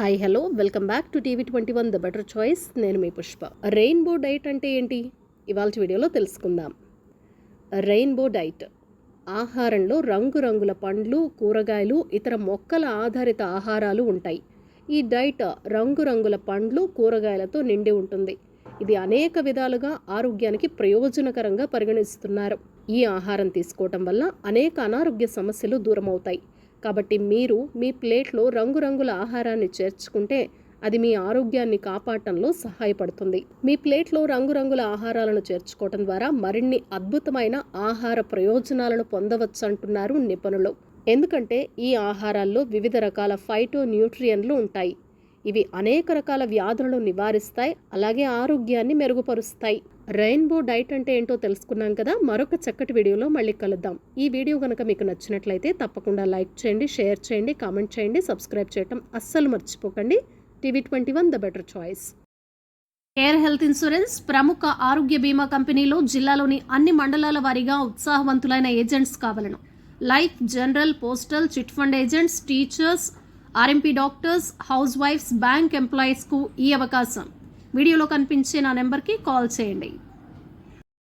Hi hello welcome back to TV21 the better choice. నేను మీ Pushpa. Rainbow diet అంటే ఏంటి ఇవాళ వీడియోలో తెలుసుకుందాం. రెయిన్బో డైట్ ఆహారంలో రంగురంగుల పండ్లు, కూరగాయలు, ఇతర మొక్కల ఆధారిత ఆహారాలు ఉంటాయి. ఈ డైట్ రంగురంగుల పండ్లు, కూరగాయలతో నిండి ఉంటుంది. ఇది అనేక విధాలుగా ఆరోగ్యానికి ప్రయోజనకరంగా పరిగణిస్తున్నారు. ఈ ఆహారం తీసుకోవటం వల్ల అనేక అనారోగ్య సమస్యలు దూరమవుతాయి. కాబట్టి మీరు మీ ప్లేట్లో రంగురంగుల ఆహారాన్ని చేర్చుకుంటే అది మీ ఆరోగ్యాన్ని కాపాడటంలో సహాయపడుతుంది. మీ ప్లేట్లో రంగురంగుల ఆహారాలను చేర్చుకోవటం ద్వారా మరిన్ని అద్భుతమైన ఆహార ప్రయోజనాలను పొందవచ్చు అంటున్నారు నిపుణులు. ఎందుకంటే ఈ ఆహారాల్లో వివిధ రకాల ఫైటో న్యూట్రియన్లు ఉంటాయి. ఇవి అనేక రకాల వ్యాధులను నివారిస్తాయి, అలాగే ఆరోగ్యాన్ని మెరుగుపరుస్తాయి. రెయిన్బో డైట్ అంటే ఏంటో తెలుసుకున్నాం కదా. మరొక చక్కటి వీడియోలో మళ్ళీ కలుద్దాం. ఈ వీడియో కనుక మీకు నచ్చినట్లయితే తప్పకుండా లైక్ చేయండి, షేర్ చేయండి, కామెంట్ చేయండి, సబ్స్క్రైబ్ చేయటం అస్సలు మర్చిపోకండి. TV21 the better choice. Care health insurance ప్రముఖ ఆరోగ్య బీమా కంపెనీలో జిల్లాలోని అన్ని మండలాల వారీగా ఉత్సాహవంతులైన ఏజెంట్స్ కావాలను. Life, general, postal, chit fund agents, teachers, RMP doctors, హౌస్ వైఫ్స్, బ్యాంక్ ఎంప్లాయీస్కు ఈ అవకాశం. వీడియోలో కనిపించే నా నెంబర్కి కాల్ చేయండి.